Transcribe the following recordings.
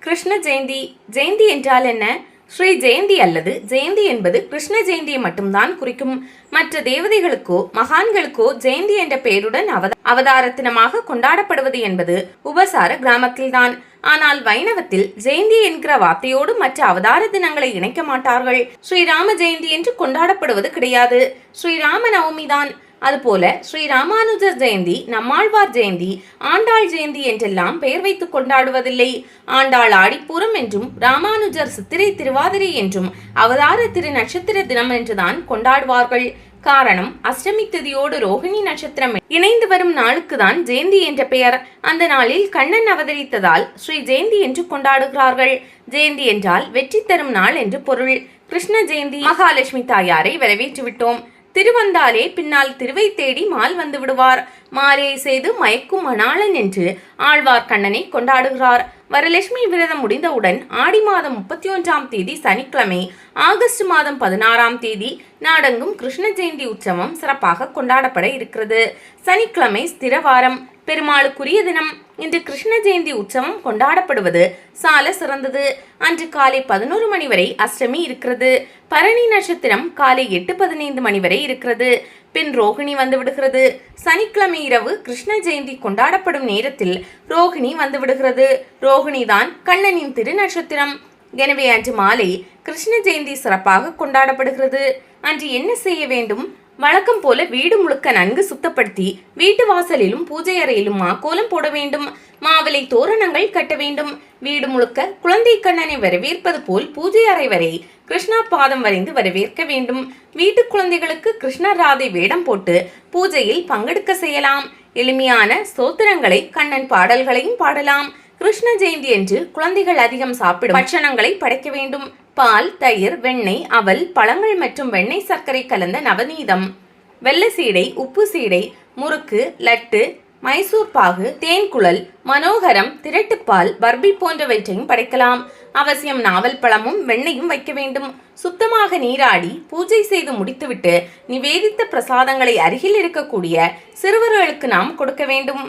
கிருஷ்ண ஜெயந்தி. ஜெயந்தி என்றால் என்ன? ஸ்ரீ ஜெயந்தி அல்லது ஜெயந்தி என்பது கிருஷ்ண ஜெயந்தியை மட்டும்தான் குறிக்கும். மற்ற தேவதைகளுக்கோ மகான்களுக்கோ ஜெயந்தி என்ற பெயருடன் அவதார தினமாக கொண்டாடப்படுவது என்பது உபசார கிராமத்தில்தான். ஆனால் வைணவத்தில் ஜெயந்தி என்கிற வார்த்தையோடு மற்ற அவதார தினங்களை இணைக்க மாட்டார்கள். ஸ்ரீராம ஜெயந்தி என்று கொண்டாடப்படுவது கிடையாது. ஸ்ரீராம நவமி தான். அதுபோல ஸ்ரீ ராமானுஜர் ஜெயந்தி, நம்மாழ்வார் ஜெயந்தி, ஆண்டாள் ஜெயந்தி என்றெல்லாம் பெயர் வைத்து கொண்டாடுவதில்லை. ஆண்டாள் ஆடிப்பூரம் என்றும் ராமானுஜர் சித்திரை திருவாதிரை என்றும் அவதார திரு நட்சத்திர தினம் என்றுதான் கொண்டாடுவார்கள். காரணம், அஷ்டமி திதியோடு ரோஹிணி நட்சத்திரம் இணைந்து வரும் நாளுக்கு தான் ஜெயந்தி என்ற பெயர். அந்த நாளில் கண்ணன் அவதரித்ததால் ஸ்ரீ ஜெயந்தி என்று கொண்டாடுகிறார்கள். ஜெயந்தி என்றால் வெற்றி தரும் நாள் என்று பொருள். கிருஷ்ண ஜெயந்தி. மகாலட்சுமி தாயாரை வரவேற்றுவிட்டோம். திருவந்தாலே பின்னால் திருவை தேடி மால் வந்து விடுவார். மாலையை செய்து மயக்கும் மணாளன் என்று ஆழ்வார் கண்ணனை கொண்டாடுகிறார். வரலட்சுமி விரதம் முடிந்தவுடன் ஆடி மாதம் 31ஆம் தேதி சனிக்கிழமை, ஆகஸ்ட் மாதம் 16ஆம் தேதி நாடெங்கும் கிருஷ்ண ஜெயந்தி உற்சவம் சிறப்பாக கொண்டாடப்பட இருக்கிறது. சனிக்கிழமை ஸ்திரவாரம், பெருமாளுக்குரிய தினம். இன்று கிருஷ்ண ஜெயந்தி உற்சவம் கொண்டாடப்படுவது சால சிறந்தது. அன்று காலை 11 மணி வரை அஷ்டமி இருக்கிறது. பரணி நட்சத்திரம் காலை 8:15 மணி வரை இருக்கிறது. பின் ரோகிணி வந்து விடுகிறது. சனிக்கிழமை இரவு கிருஷ்ண ஜெயந்தி கொண்டாடப்படும் நேரத்தில் ரோகிணி வந்து விடுகிறது. ரோகிணி தான் கண்ணனின் திரு நட்சத்திரம். எனவே அன்று மாலை கிருஷ்ண ஜெயந்தி சிறப்பாக கொண்டாடப்படுகிறது. அன்று என்ன செய்ய வேண்டும்? வழக்கம் போல வீடு முழுக்க நன்கு சுத்தப்படுத்தி வீட்டு வாசலிலும் பூஜை அறையிலும் மாக்கோலம் போட வேண்டும். மாவிலை தோரணங்கள் கட்ட வேண்டும். வீடு முழுக்க குழந்தை கண்ணனை வரவேற்பது போல் பூஜை அறை வரை கிருஷ்ணா பாதம் வரைந்து வரவேற்க வேண்டும். வீட்டு குழந்தைகளுக்கு கிருஷ்ணர் ராதை வேடம் போட்டு பூஜையில் பங்கெடுக்க செய்யலாம். எளிமையான ஸ்தோத்திரங்களை, கண்ணன் பாடல்களையும் பாடலாம். கிருஷ்ண ஜெயந்தி என்று குழந்தைகள் அதிகம் சாப்பிடும் பட்சணங்களை படைக்க வேண்டும். பால், தயிர், வெண்ணெய், அவல், பழங்கள் மற்றும் வெண்ணெய் சர்க்கரை கலந்த நவநீதம், வெள்ளை சீடை, உப்பு சீடை, முறுக்கு, லட்டு, மைசூர் பாகு, தேன்குழல், மனோகரம், திரட்டுப்பால், பர்பி போன்றவற்றையும் படைக்கலாம். அவசியம் நாவல் பழமும் வெண்ணையும் வைக்க வேண்டும். சுத்தமாக நீராடி பூஜை செய்து முடித்துவிட்டு நிவேதித்த பிரசாதங்களை அருகில் இருக்கக்கூடிய சிறுவர்களுக்கு நாம் கொடுக்க வேண்டும்.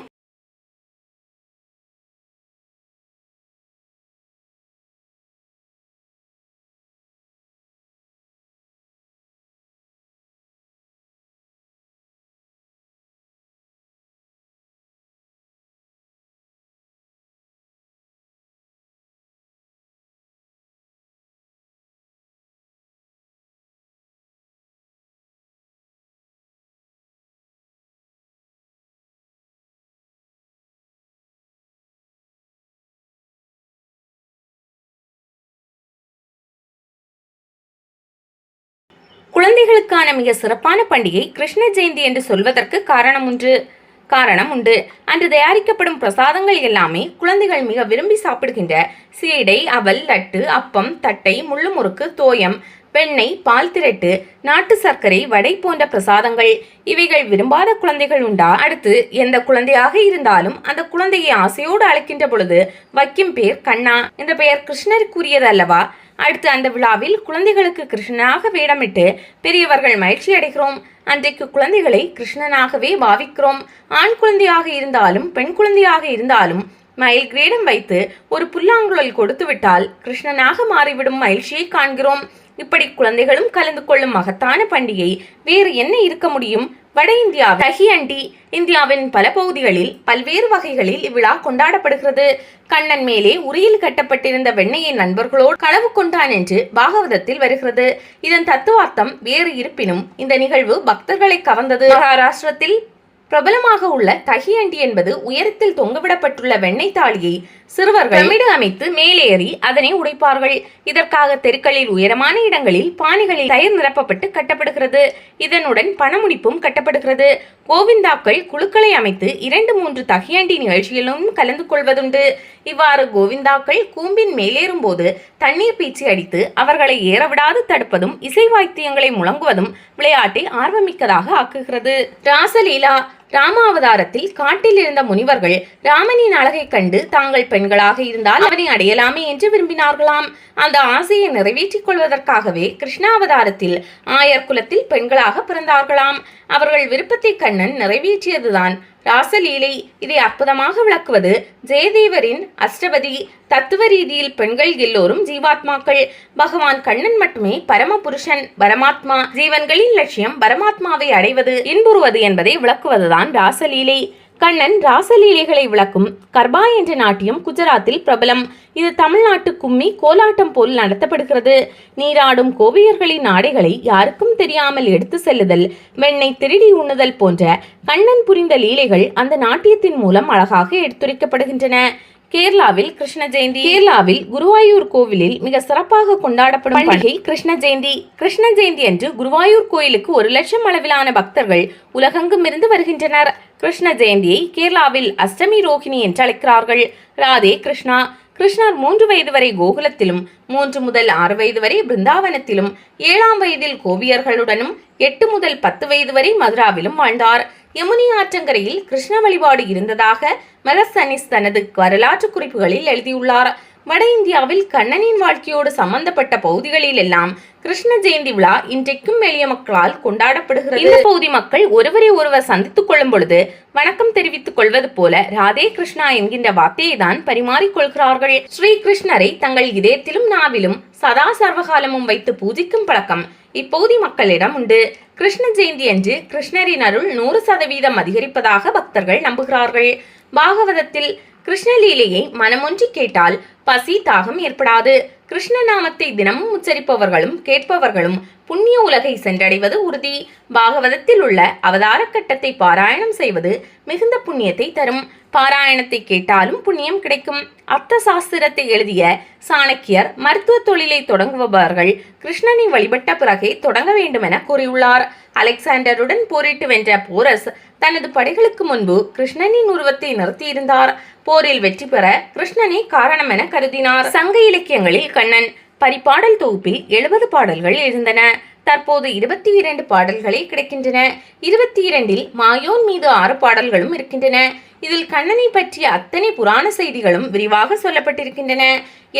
குழந்தைகளுக்கான மிக சிறப்பான பண்டிகை கிருஷ்ண ஜெயந்தி என்று சொல்வதற்கு காரணம் உண்டு. அன்று தயாரிக்கப்படும் பிரசாதங்கள் எல்லாமே குழந்தைகள் மிக விரும்பி சாப்பிடுகின்ற சீடை, அவல், லட்டு, அப்பம், தட்டை, முள்ளு முறுக்கு, தோயம், வெண்ணெய், பால் திரட்டு, நாட்டு சர்க்கரை, வடை போன்ற பிரசாதங்கள். இவைகள் விரும்பாத குழந்தைகள் உண்டா? அடுத்து, எந்த குழந்தையாக இருந்தாலும் அந்த குழந்தையை ஆசையோடு அழைக்கின்ற பொழுது வைக்கும் பெயர் கண்ணா. இந்த பெயர் கிருஷ்ணருக்குரியது அல்லவா? அடுத்து அந்த விழாவில் குழந்தைகளுக்கு கிருஷ்ணனாக வேடமிட்டு பெரியவர்கள் மகிழ்ச்சி அடைகிறோம். அன்றைக்கு குழந்தைகளை கிருஷ்ணனாகவே பாவிக்கிறோம். ஆண் குழந்தையாக இருந்தாலும் பெண் குழந்தையாக இருந்தாலும் மயில் கிரீடம் வைத்து ஒரு புல்லாங்குழல் கொடுத்து விட்டால் கிருஷ்ணனாக மாறிவிடும் மகிழ்ச்சியை காண்கிறோம். இப்படி குழந்தைகளும் கலந்து கொள்ளும் மகத்தான பண்டிகை வேறு என்ன இருக்க முடியும்? வட இந்தியா தஹியண்டி. இந்தியாவின் பல பகுதிகளில் பல்வேறு வகைகளில் இவ்விழா கொண்டாடப்படுகிறது. கண்ணன் மேலே உரியில் கட்டப்பட்டிருந்த வெண்ணையை நண்பர்களோடு களவு கொண்டான் என்று பாகவதத்தில் வருகிறது. இதன் தத்துவார்த்தம் வேறு இருப்பினும் இந்த நிகழ்வு பக்தர்களை கவர்ந்தது. மகாராஷ்டிரத்தில் பிரபலமாக உள்ள தஹியண்டி என்பது உயரத்தில் தொங்கவிடப்பட்டுள்ள வெண்ணெய் தாளியை சிறுவர்கள் பிரமிடு அமைத்து மேலேறி அதனை உடைப்பார்கள். இதற்காக தெருக்களில் உயரமான இடங்களில் பானைகளில் தயிர் நிரப்பப்பட்டு கட்டப்படுகிறது. இதனுடன் பணமுடிப்பும் கட்டப்படுகிறது. கோவிந்தாக்கள் குழுக்களை அமைத்து 2-3 தஹியண்டி நிகழ்ச்சியிலும் கலந்து கொள்வதுண்டு. இவ்வாறு கோவிந்தாக்கள் கூம்பின் மேலேறும் போது தண்ணீர் பீச்சி அடித்து அவர்களை ஏறவிடாது தடுப்பதும் இசை வாத்தியங்களை முழங்குவதும் விளையாட்டை ஆர்வமிக்கதாக ஆக்குகிறது. ராசலீலா. ராமாவதாரத்தில் காட்டில் இருந்த முனிவர்கள் ராமனின் அழகை கண்டு தாங்கள் பெண்களாக இருந்தால் அவனை அடையலாமே என்று விரும்பினார்களாம். அந்த ஆசையை நிறைவேற்றிக் கொள்வதற்காகவே கிருஷ்ணாவதாரத்தில் ஆயர் குலத்தில் பெண்களாக பிறந்தார்களாம். அவர்கள் விருப்பத்தை கண்ணன் நிறைவேற்றியதுதான் ராசலீலை. இதை அற்புதமாக விளக்குவது ஜெயதேவரின் அஷ்டபதி. தத்துவ ரீதியில் பெண்கள் எல்லோரும் ஜீவாத்மாக்கள். பகவான் கண்ணன் மட்டுமே பரமபுருஷன், பரமாத்மா. ஜீவன்களின் லட்சியம் பரமாத்மாவை அடைவது, இன்புறுவது என்பதை விளக்குவதுதான் ராசலீலை. கண்ணன் ராசலீலைகளை விளக்கும் கர்பா என்ற நாட்டியம் குஜராத்தில் பிரபலம். இது தமிழ்நாட்டு கும்மி கோலாட்டம் போல் நடத்தப்படுகிறது. நீராடும் கோபியர்களின் ஆடைகளை யாருக்கும் தெரியாமல் எடுத்து செல்லுதல், வெண்ணெய் திருடி உண்ணுதல் போன்ற கண்ணன் புரிந்த லீலைகள் அந்த நாட்டியத்தின் மூலம் அழகாக எடுத்துரைக்கப்படுகின்றன. கேரளாவில் கிருஷ்ண ஜெயந்தி. கேரளாவில் குருவாயூர் கோவிலில் மிக சிறப்பாக கொண்டாடப்படும் பண்டிகை கிருஷ்ண ஜெயந்தி. கிருஷ்ண ஜெயந்தி அன்று குருவாயூர் கோயிலுக்கு 1 லட்சம் அளவிலான பக்தர்கள் உலகெங்கும் இருந்து வருகின்றனர். கிருஷ்ண ஜெயந்தியை கேரளாவில் அஷ்டமி ரோகிணி என்று அழைக்கிறார்கள். ராதே கிருஷ்ணா. கிருஷ்ணர் 3 வயது வரை கோகுலத்திலும், 3 முதல் 6 வயது வரை பிருந்தாவனத்திலும், 7ஆம் வயதில் கோபியர்களுடனும், 8 முதல் 10 வயது வரை மதுராவிலும் வாழ்ந்தார். யமுனி ஆற்றங்கரையில் கிருஷ்ண வழிபாடு இருந்ததாக மெரசனிஸ் தனது வரலாற்று குறிப்புகளில் எழுதியுள்ளார். வட இந்தியாவில் கண்ணனின் வாழ்க்கையோடு சம்பந்தப்பட்ட பகுதிகளில் எல்லாம் கிருஷ்ண ஜெயந்தி விழா இன்றைக்கும் எளிய மக்களால் கொண்டாடப்படுகிறது. இந்த பகுதி மக்கள் ஒருவரை ஒருவர் சந்தித்துக் கொள்ளும் பொழுது வணக்கம் தெரிவித்துக் கொள்வது போல ராதே கிருஷ்ணா என்கின்ற வார்த்தையை தான் பரிமாறிக்கொள்கிறார்கள். ஸ்ரீ கிருஷ்ணரை தங்கள் இதயத்திலும் நாவிலும் சதா சர்வகாலமும் வைத்து பூஜிக்கும் பழக்கம் இப்பகுதி மக்களிடம் உண்டு. கிருஷ்ண ஜெயந்தி அன்று கிருஷ்ணரின் அருள் 100% அதிகரிப்பதாக பக்தர்கள் நம்புகிறார்கள். பாகவதத்தில் கிருஷ்ணலீலையை மனமொன்றி கேட்டால் பசி தாகம் ஏற்படாது. கிருஷ்ண நாமத்தை தினமும் உச்சரிப்பவர்களும் கேட்பவர்களும் புண்ணிய உலகை சென்றடைவது உறுதி. பாகவதத்தில் உள்ள அவதார கட்டத்தை பாராயணம் செய்வது மிகுந்த புண்ணியத்தை தரும். பாராயணத்தை கேட்டாலும் புண்ணியம் கிடைக்கும். அர்த்த சாஸ்திரத்தை எழுதிய சாணக்கியர் மருத்துவ தொழிலை தொடங்குபவர்கள் கிருஷ்ணனை வழிபட்ட பிறகே தொடங்க வேண்டும் என கூறியுள்ளார். அலெக்சாண்டருடன் போரிட்டு வென்ற போரஸ் தனது படைகளுக்கு முன்பு கிருஷ்ணனின் உருவத்தை நிறுத்தியிருந்தார். போரில் வெற்றி பெற கிருஷ்ணனே காரணம் என கருதினார். சங்க இலக்கியங்களில் கண்ணன் பரிபாடல் தொகுப்பில் 70 பாடல்கள் இருந்தன. தற்போது 22 பாடல்களே கிடைக்கின்றன. 22இல் மாயோன் மீது 6 பாடல்களும் இருக்கின்றன. இதில் கண்ணனை பற்றிய அத்தனை புராண செய்திகளும் விரிவாக சொல்லப்பட்டிருக்கின்றன.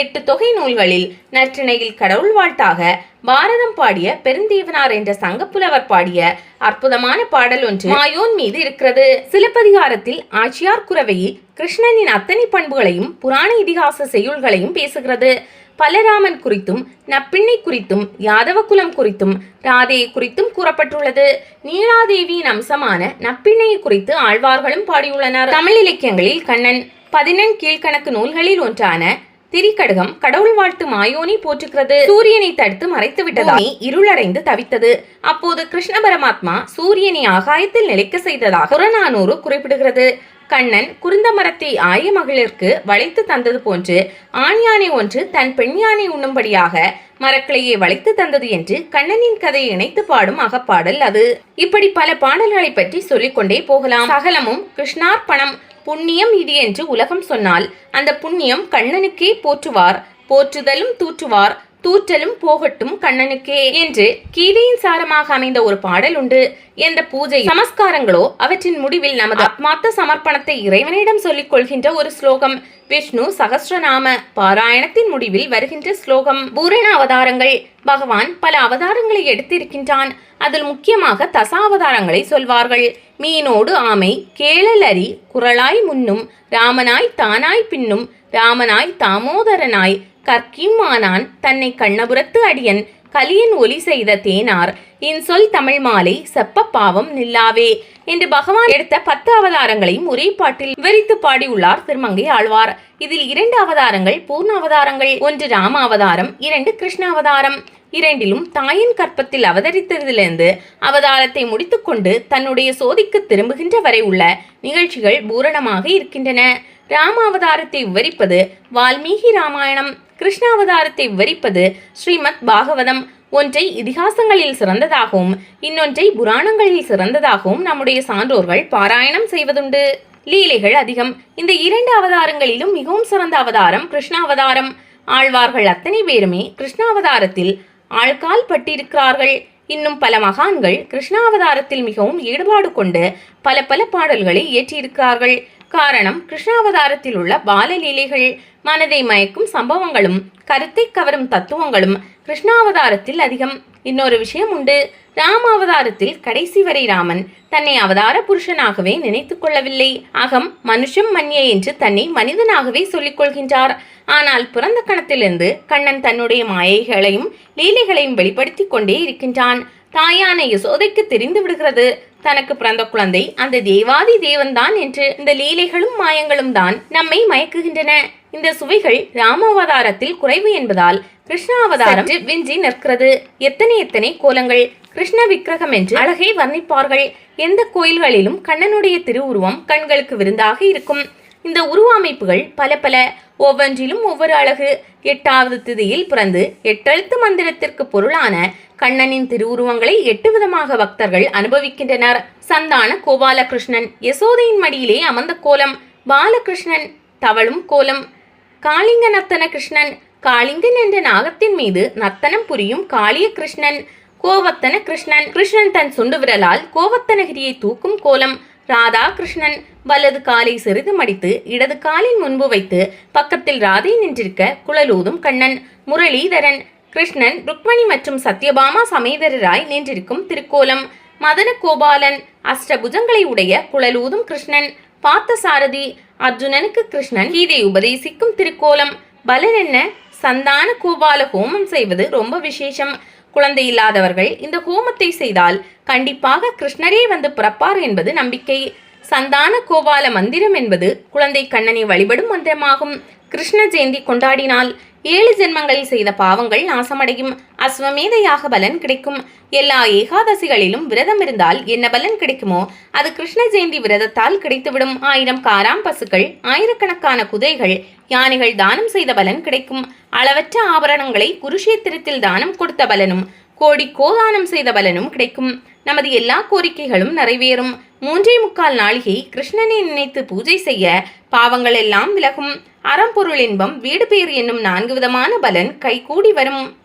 8 தொகை நூல்களில் நற்றிணையில் கடவுள் வாழ்த்தாக பாரதம் பாடிய பெருந்தேவனார் என்ற சங்கப்புலவர் பாடிய அற்புதமான பாடல் ஒன்று மாயோன் மீது இருக்கிறது. சிலப்பதிகாரத்தில் ஆச்சியார் குரவையில் கிருஷ்ணனின் அத்தனை பண்புகளையும் புராண இதிகாச செய்யுள்களையும் பேசுகிறது. பலராமன் குறித்தும், நப்பிண்ணை குறித்தும், யாதவ குலம் குறித்தும், ராதையை குறித்தும் கூறப்பட்டுள்ளது. நீலாதேவியின் அம்சமான நப்பிண்ணையை குறித்து ஆழ்வார்களும் பாடியுள்ளனர். தமிழ் இலக்கியங்களில் கண்ணன் 14 கீழ்கணக்கு நூல்களில் ஒன்றான திரிகடுகம் கடவுள் வாழ்த்து மாயோனி போற்றுகிறது. சூரியனை தடுத்து மறைத்து விட்டதால் இருளடைந்து தவித்தது. அப்போது கிருஷ்ண பரமாத்மா சூரியனை ஆகாயத்தில் நிலைக்க செய்ததாக புறநானூறு குறிப்பிடுகிறது. கண்ணன் குருந்த மரத்தை ஆய மகளிருக்கு வளைத்து தந்தது போன்று ஆண் யானை ஒன்று தன் பெண் யானை உண்ணும்படியாக மரக்கிளையை வளைத்து தந்தது என்று கண்ணனின் கதையை இணைத்து பாடும் அகப்பாடல் அது. இப்படி பல பாடல்களை பற்றி சொல்லிக்கொண்டே போகலாம். சகலமும் கிருஷ்ணார்ப்பணம், புண்ணியம் இது என்று உலகம் சொன்னால் அந்த புண்ணியம் கண்ணனுக்கே போற்றுவார், போற்றுதலும் தூற்றுவார், தூற்றலும் போகட்டும் கண்ணனுக்கே என்று கீதையின் சாரமாக அமைந்த ஒரு பாடல் உண்டு. எந்த பூஜை சமஸ்காரங்களோ அவற்றின் முடிவில் நமது ஆத்மார்த்த சமர்ப்பணத்தை இறைவனிடம் சொல்லிக் கொள்கின்ற ஒரு ஸ்லோகம். விஷ்ணு சகஸ்ரநாம பாராயணத்தின் முடிவில் வருகின்ற ஸ்லோகம். பூரண அவதாரங்கள். பகவான் பல அவதாரங்களை எடுத்திருக்கின்றான். அதில் முக்கியமாக தசாவதாரங்களை சொல்வார்கள். மீனோடு ஆமை, கேளல் அரி, குரலாய் முன்னும், ராமனாய் தானாய் பின்னும், ராமனாய் தாமோதரனாய், கற்கியும் ஆனான் தன்னை கண்ணபுரத்து அடியன், கலியன் ஒலி செய்த தேனார், இன்சொல் தமிழ் மாலை செப்ப பாவம் நில்லாவே என்று பகவான் எடுத்த 10 அவதாரங்களையும் ஒரே பாட்டில் விவரித்து பாடியுள்ளார் திருமங்கை ஆழ்வார். இதில் 2 அவதாரங்கள் பூர்ண அவதாரங்கள். 1 ராம அவதாரம், 2 கிருஷ்ண அவதாரம். 2லும் தாயின் கற்பத்தில் அவதரித்ததிலிருந்து அவதாரத்தை முடித்துக்கொண்டு தன்னுடைய சோதிக்கு திரும்புகின்ற வரை உள்ள நிகழ்ச்சிகள் பூரணமாக இருக்கின்றன. ராம அவதாரத்தை விவரிப்பது வால்மீகி ராமாயணம், கிருஷ்ண அவதாரத்தை விவரிப்பது ஸ்ரீமத் பாகவதம். ஒன்றை இதிகாசங்களில் சிறந்ததாகவும் இன்னொன்றை புராணங்களில் சிறந்ததாகவும் நம்முடைய சான்றோர்கள் பாராயணம் செய்வதுண்டு. லீலைகள் அதிகம். இந்த 2 அவதாரங்களிலும் மிகவும் சிறந்த அவதாரம் கிருஷ்ண அவதாரம். ஆழ்வார்கள் அத்தனை பேருமே கிருஷ்ணாவதாரத்தில் ஆழ்கால் பட்டிருக்கிறார்கள். இன்னும் பல மகான்கள் கிருஷ்ணாவதாரத்தில் மிகவும் ஈடுபாடு கொண்டு பல பாடல்களை இயற்றியிருக்கிறார்கள். காரணம், கிருஷ்ணாவதாரத்தில் உள்ள பாலலீலைகள் மனதை மயக்கும் சம்பவங்களும் கருத்தை கவரும் தத்துவங்களும் கிருஷ்ணாவதாரத்தில் அதிகம். இன்னொரு விஷயம் உண்டு. ராமாவதாரத்தில் கடைசி வரை ராமன் தன்னை அவதார புருஷனாகவே நினைத்துக் கொள்ளவில்லை. அகம் மனுஷம் மன்யே என்று தன்னை மனிதனாகவே சொல்லிக் கொள்கின்றார். ஆனால் பிறந்த கணத்திலிருந்து கண்ணன் தன்னுடைய மாயைகளையும் லீலைகளையும் வெளிப்படுத்திக் கொண்டே இருக்கின்றான். தாயான யசோதைக்கு தெரிந்து விடுகிறது தனக்கு பிறந்த குழந்தை அந்த தேவாதி தேவன்தான் என்று. இந்த லீலைகளும் மாயங்களும் தான் நம்மை மயக்குகின்றன. இந்த சுவைகள் ராமாவதாரத்தில் குறைவு என்பதால் கிருஷ்ணாவதாரம் விஞ்சி நிற்கிறது. எத்தனை கோலங்கள்! கிருஷ்ண விக்கிரகம் என்று அழகை வர்ணிப்பார்கள். எந்த கோயில்களிலும் கண்ணனுடைய திருவுருவம் கண்களுக்கு விருந்தாக இருக்கும். இந்த உருவ அமைப்புகள் பல ஒவ்வொன்றிலும் ஒவ்வொரு அழகு. 8வது திதியில் பிறந்து 8 எழுத்து மந்திரத்திற்கு பொருளான கண்ணனின் திருவுருவங்களை 8 விதமாக பக்தர்கள் அனுபவிக்கின்றனர். சந்தான கோபாலகிருஷ்ணன் யசோதையின் மடியிலே அமர்ந்த கோலம். பாலகிருஷ்ணன் தவழும் கோலம். காளிங்க நர்த்தன கிருஷ்ணன் காளிங்கன் என்ற நாகத்தின் மீது நர்த்தனம் புரியும் காளிய கிருஷ்ணன். கோவர்த்தன கிருஷ்ணன் கிருஷ்ணன் தன் சுண்டு விரலால் கோவர்த்தனகிரியை தூக்கும் கோலம். ராதா கிருஷ்ணன் வலது காலை சிறிது மடித்து இடது காலின் முன்பு வைத்து பக்கத்தில் ராதை நின்றிருக்க குழலூதும் கண்ணன். முரளிதரன் கிருஷ்ணன் ருக்மணி மற்றும் சத்யபாமா சமேதரராய் நின்றிருக்கும் திருக்கோலம். மதன கோபாலன் அஷ்டபுஜங்களை உடைய குழலூதும் கிருஷ்ணன். பார்த்தசாரதி அர்ஜுனனுக்கு கிருஷ்ணன் கீதை உபதேசிக்கும் திருக்கோலம். பலன் என்ன? சந்தான கோபால ஹோமம் செய்வது ரொம்ப விசேஷம். குழந்தை இல்லாதவர்கள் இந்த ஹோமத்தை செய்தால் கண்டிப்பாக கிருஷ்ணரே வந்து பிறப்பார் என்பது நம்பிக்கை. சந்தான கோபால மந்திரம் என்பது குழந்தை கண்ணனை வழிபடும் மந்திரமாகும். கிருஷ்ண ஜெயந்தி கொண்டாடினால் 7 ஜென்மங்களில் செய்த பாவங்கள் நாசமடையும். அஸ்வமேதையாக பலன் கிடைக்கும். எல்லா ஏகாதசிகளிலும் விரதம் இருந்தால் என்ன பலன் கிடைக்குமோ அது கிருஷ்ண ஜெயந்தி விரதத்தால் கிடைத்துவிடும். 1000 காராம் பசுக்கள், ஆயிரக்கணக்கான குதிரைகள், யானைகள் தானம் செய்த பலன் கிடைக்கும். அளவற்ற ஆபரணங்களை குருஷேத்திரத்தில் தானம் கொடுத்த பலனும் கோடி கோதானம் செய்த பலனும் கிடைக்கும். நமது எல்லா கோரிக்கைகளும் நிறைவேறும். 3.25 நாளிகை கிருஷ்ணனை நினைத்து பூஜை செய்ய பாவங்கள் எல்லாம் விலகும். அறம்பொருள் இன்பம் வீடு பேர் என்னும் 4 விதமான பலன் கைகூடி வரும்.